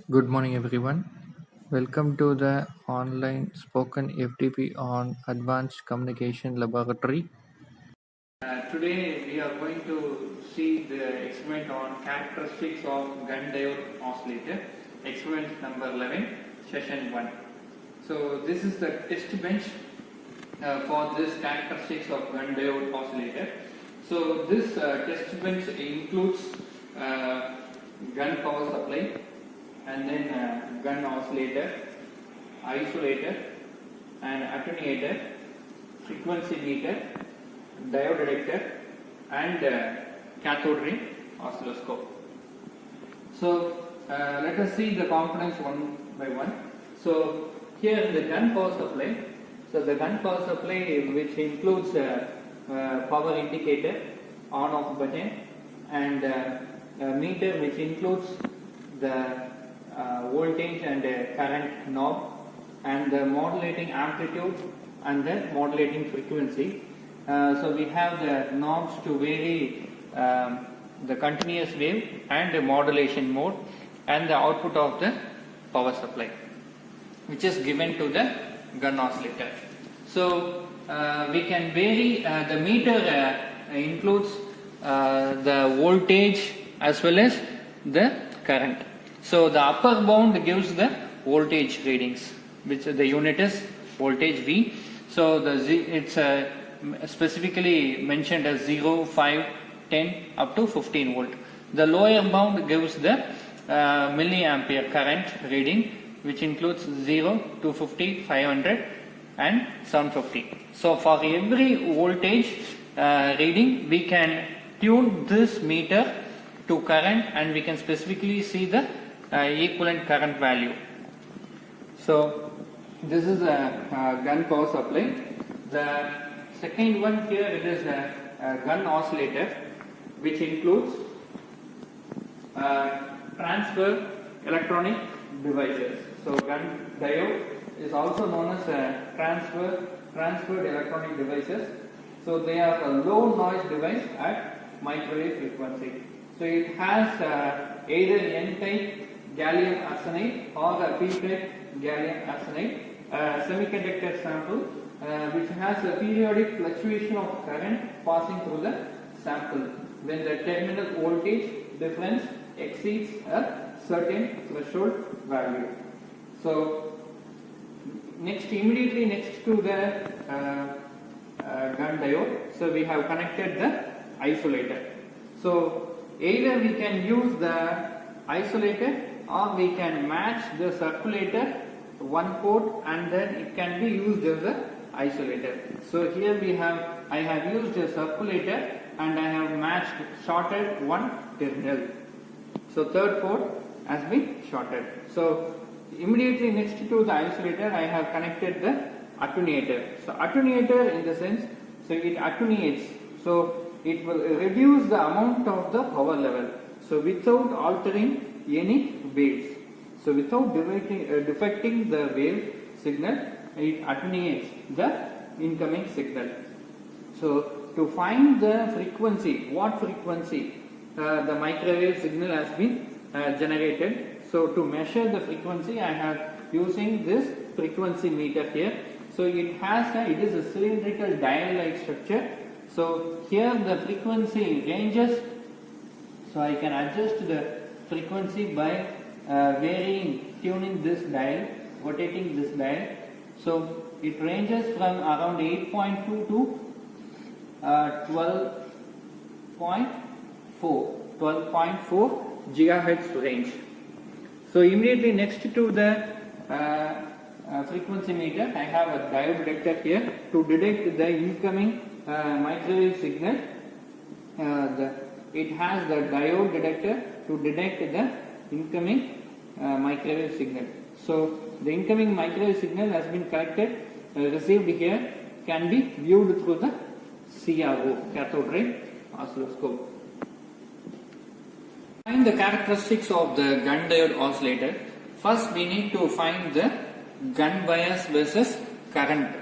Good morning, everyone. Welcome to the online spoken FTP on Advanced Communication Laboratory. Today we are going to see the experiment on characteristics of gun diode oscillator, experiment number 11, session 1. So this is the test bench for this characteristics of gun diode oscillator. So this test bench includes gun power supply and then gun oscillator, isolator and attenuator, frequency meter, diode detector and cathode ray oscilloscope. So let us see the components one by one. So here the gun power supply. So the gun power supply, which includes power indicator, on off button and a meter which includes the voltage and current knob and the modulating amplitude and the modulating frequency. So we have the knobs to vary the continuous wave and the modulation mode and the output of the power supply, which is given to the gun oscillator. So we can vary, the meter includes the voltage as well as the current. So the upper bound gives the voltage readings, which the unit is voltage V. So the it's specifically mentioned as 0, 5, 10 up to 15 volt. The lower bound gives the milliampere current reading, which includes 0, 250, 500 and 750. So for every voltage reading, we can tune this meter to current and we can specifically see the equivalent current value. So this is a gun power supply. The second one here, it is a gun oscillator, which includes transfer electronic devices. So gun diode is also known as transferred electronic devices. So they are a low noise device at microwave frequency. So it has either N-type gallium arsenide or a P-type gallium arsenide semiconductor sample, which has a periodic fluctuation of current passing through the sample when the terminal voltage difference exceeds a certain threshold value. So immediately next to the gun diode, so we have connected the isolator. So either we can use the isolator or we can match the circulator one port and then it can be used as a isolator. So here I have used a circulator and I have matched shorted one terminal. So third port has been shorted. So immediately next to the isolator I have connected the attenuator. So attenuator in the sense, so it attenuates. So it will reduce the amount of the power level. So without altering any waves. So without defecting the wave signal, it attenuates the incoming signal. So to find the frequency, what frequency the microwave signal has been generated. So to measure the frequency, I have using this frequency meter here. So it is a cylindrical dial-like structure. So here the frequency ranges. So I can adjust the frequency by tuning this dial, rotating this dial. So it ranges from around 8.2 to 12.4 gigahertz range. So immediately next to the frequency meter, I have a diode detector here to detect the incoming microwave signal. It has the diode detector to detect the incoming microwave signal. So the incoming microwave signal has been collected, received here, can be viewed through the CRO, cathode ray oscilloscope. Find the characteristics of the gun diode oscillator. First we need to find the gun bias versus current.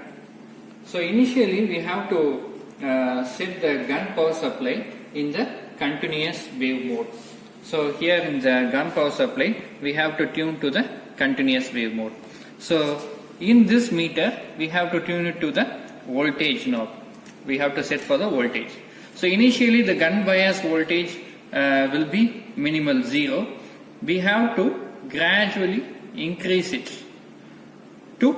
So initially we have to set the gun power supply in the continuous wave mode. So here in the gun power supply, we have to tune to the continuous wave mode. So in this meter, we have to tune it to the voltage knob. We have to set for the voltage. So initially the gun bias voltage will be minimal 0. We have to gradually increase it to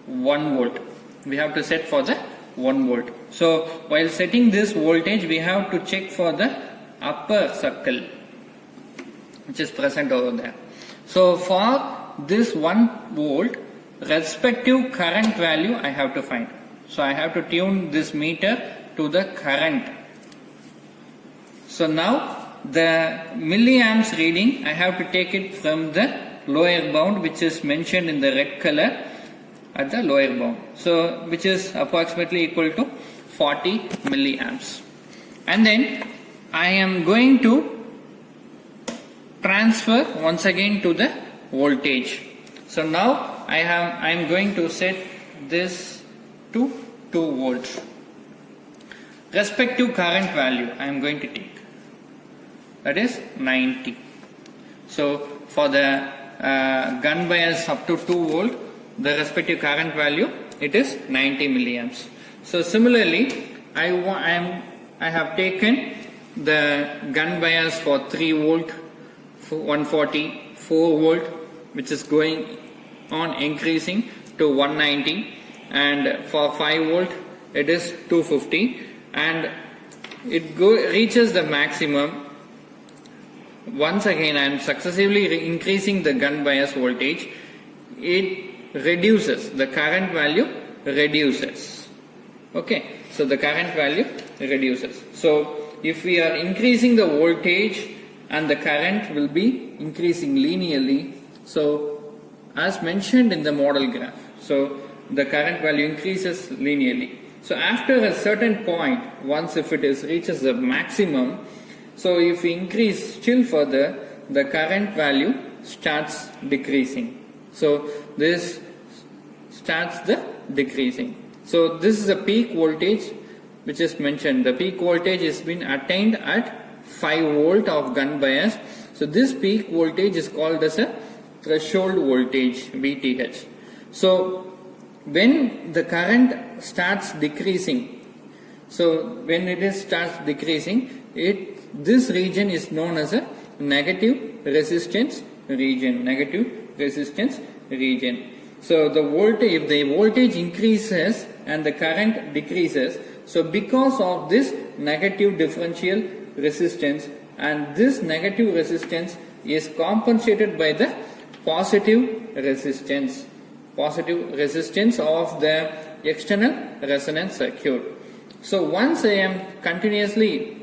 1 volt. We have to set for the 1 volt. So while setting this voltage, we have to check for the upper circle which is present over there. So for this 1 volt, respective current value I have to find. So I have to tune this meter to the current. So now the milliamps reading, I have to take it from the lower bound, which is mentioned in the red color at the lower bound. So which is approximately equal to 40 milliamps. And then I am going to transfer once again to the voltage. So now I am going to set this to 2 volts. Respective current value I am going to take, that is 90. So for the gun bias up to 2 volt, the respective current value, it is 90 milliamps. So similarly, I have taken the gun bias for 3 volt, 140, 4 volt, which is going on increasing to 190, and for 5 volt it is 250, and it reaches the maximum. Once again I am successively increasing the gun bias voltage. It reduces, the current value reduces. Okay, so the current value reduces. So if we are increasing the voltage and the current will be increasing linearly, so as mentioned in the model graph, so the current value increases linearly. So after a certain point, once if it reaches the maximum, so if we increase still further, the current value starts decreasing. So this starts the decreasing. So this is the peak voltage which is mentioned. The peak voltage has been attained at 5 volt of gun bias. So this peak voltage is called as a threshold voltage, VTH. So when the current starts decreasing, so when it starts decreasing, this region is known as a negative resistance region. Negative resistance region. So the voltage, if the voltage increases and the current decreases, so because of this negative differential resistance, and this negative resistance is compensated by the positive resistance of the external resonance circuit. So once I am continuously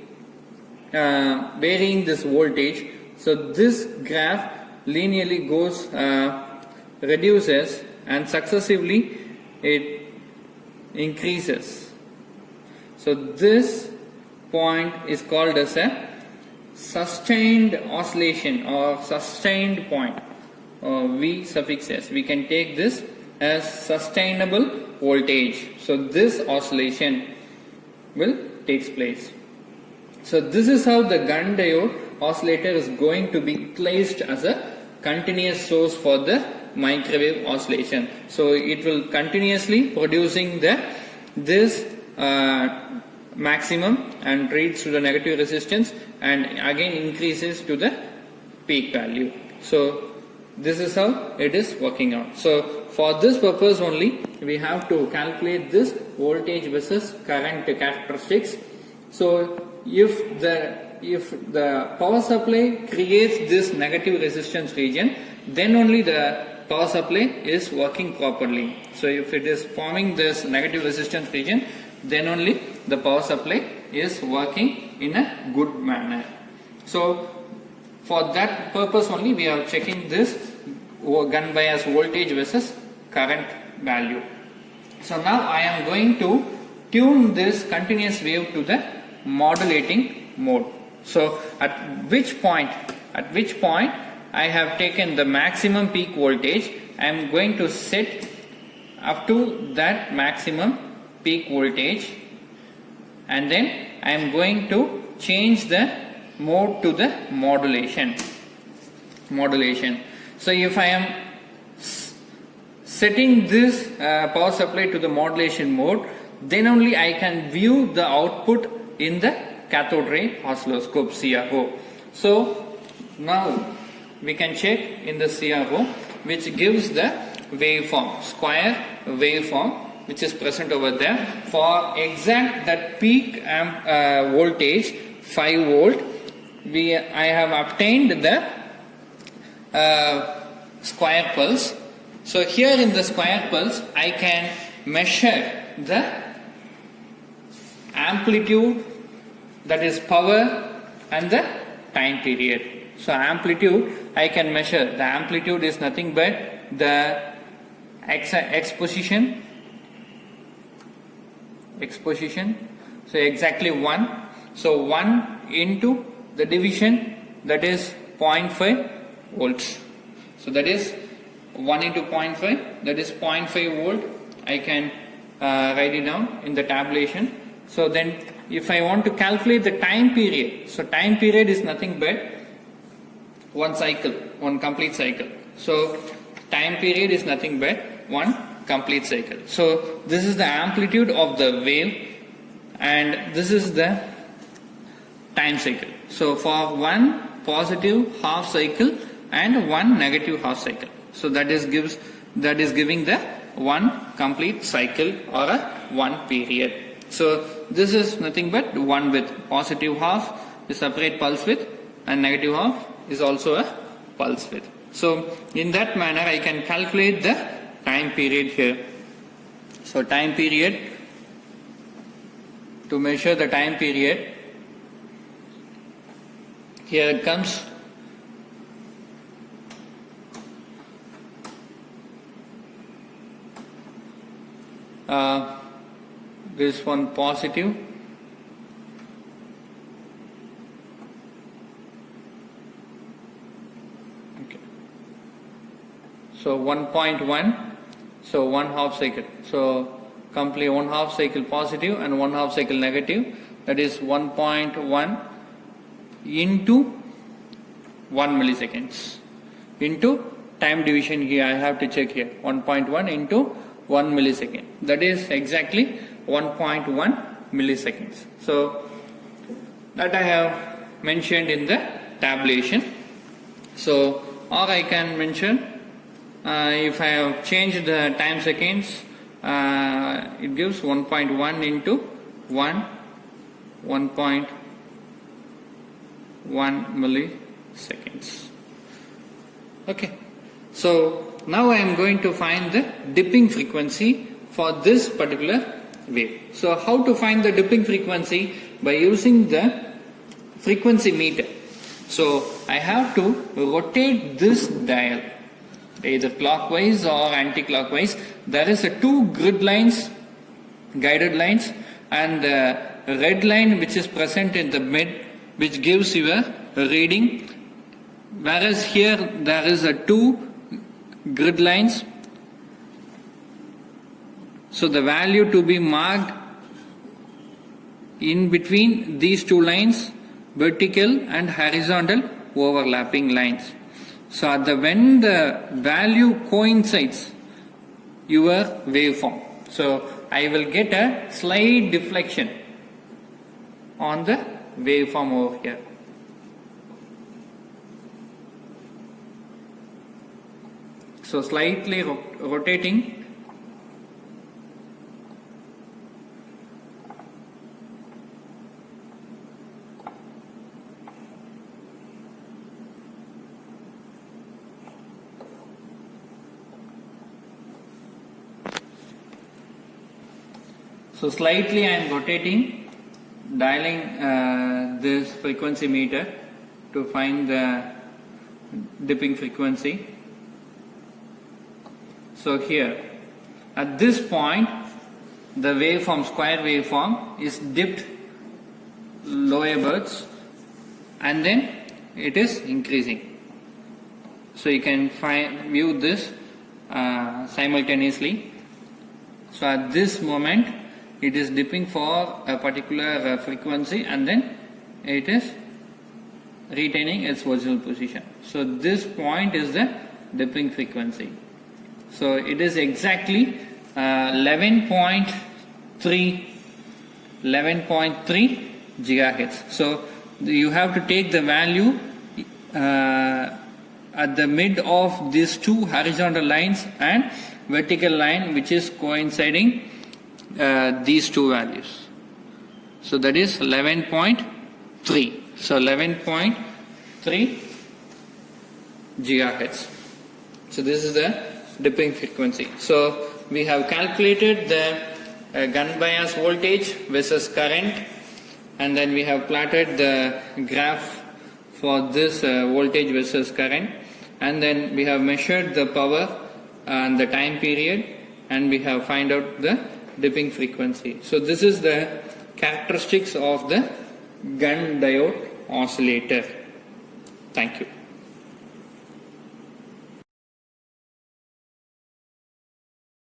varying this voltage, so this graph linearly goes reduces and successively it increases. So this point is called as a sustained oscillation or sustained point, or V suffix S. We can take this as sustainable voltage. So this oscillation will take place. So this is how the gun diode oscillator is going to be placed as a continuous source for the microwave oscillation. So it will continuously producing this maximum and reads to the negative resistance and again increases to the peak value. So this is how it is working out. So for this purpose only we have to calculate this voltage versus current characteristics. So if the power supply creates this negative resistance region, then only the power supply is working properly. So if it is forming this negative resistance region, then only the power supply is working in a good manner. So for that purpose only we are checking this gun bias voltage versus current value. So now I am going to tune this continuous wave to the modulating mode. So at which point I have taken the maximum peak voltage, I am going to set up to that maximum peak voltage, and then I am going to change the mode to the modulation. So if I am setting this power supply to the modulation mode, then only I can view the output in the cathode ray oscilloscope CRO. So now we can check in the CRO, which gives the waveform, square waveform, which is present over there for exact that peak voltage 5 volt. I have obtained the square pulse. So here in the square pulse I can measure the amplitude, that is power, and the time period. So amplitude I can measure. The amplitude is nothing but the exposition. So exactly 1. So 1 into the division, that is 0.5 volts. So that is 1 into 0.5, that is 0.5 volt. I can write it down in the tabulation. So then if I want to calculate the time period, so time period is nothing but one cycle, one complete cycle. So time period is nothing but one complete cycle. So this is the amplitude of the wave, and this is the time cycle. So for one positive half cycle and one negative half cycle. So that is giving the one complete cycle or a one period. So this is nothing but one width. Positive half is separate pulse width and negative half is also a pulse width. So in that manner I can calculate the time period here. So time period, to measure the time period, here it comes. This one positive, okay. So 1.1, so one half cycle. So complete one half cycle positive and one half cycle negative, that is 1.1 into 1 milliseconds into time division. Here I have to check here, 1.1 into 1 millisecond, that is exactly 1.1 milliseconds. So that I have mentioned in the tabulation. So or I can mention if I have changed the time seconds, it gives 1.1 into 1.1 milliseconds. Okay. So now I am going to find the dipping frequency for this particular wave. So how to find the dipping frequency? By using the frequency meter. So I have to rotate this dial either clockwise or anti-clockwise. There is a two grid lines, guided lines, and the red line which is present in the mid, which gives you a reading, whereas here there is a two grid lines. So the value to be marked in between these two lines, vertical and horizontal overlapping lines. So when the value coincides your waveform, so I will get a slight deflection on the waveform over here. So slightly rotating. So slightly I am rotating, dialing this frequency meter to find the dipping frequency. So here at this point the waveform, square waveform, is dipped lowerwards and then it is increasing. So you can view this simultaneously. So at this moment it is dipping for a particular frequency and then it is retaining its original position. So this point is the dipping frequency. So it is exactly 11.3 gigahertz. So you have to take the value at the mid of these two horizontal lines and vertical line which is coinciding these two values. So that is 11.3. So 11.3 gigahertz. So this is the dipping frequency. So we have calculated the gun bias voltage versus current, and then we have plotted the graph for this voltage versus current, and then we have measured the power and the time period, and we have find out the dipping frequency. So this is the characteristics of the gun diode oscillator. Thank you.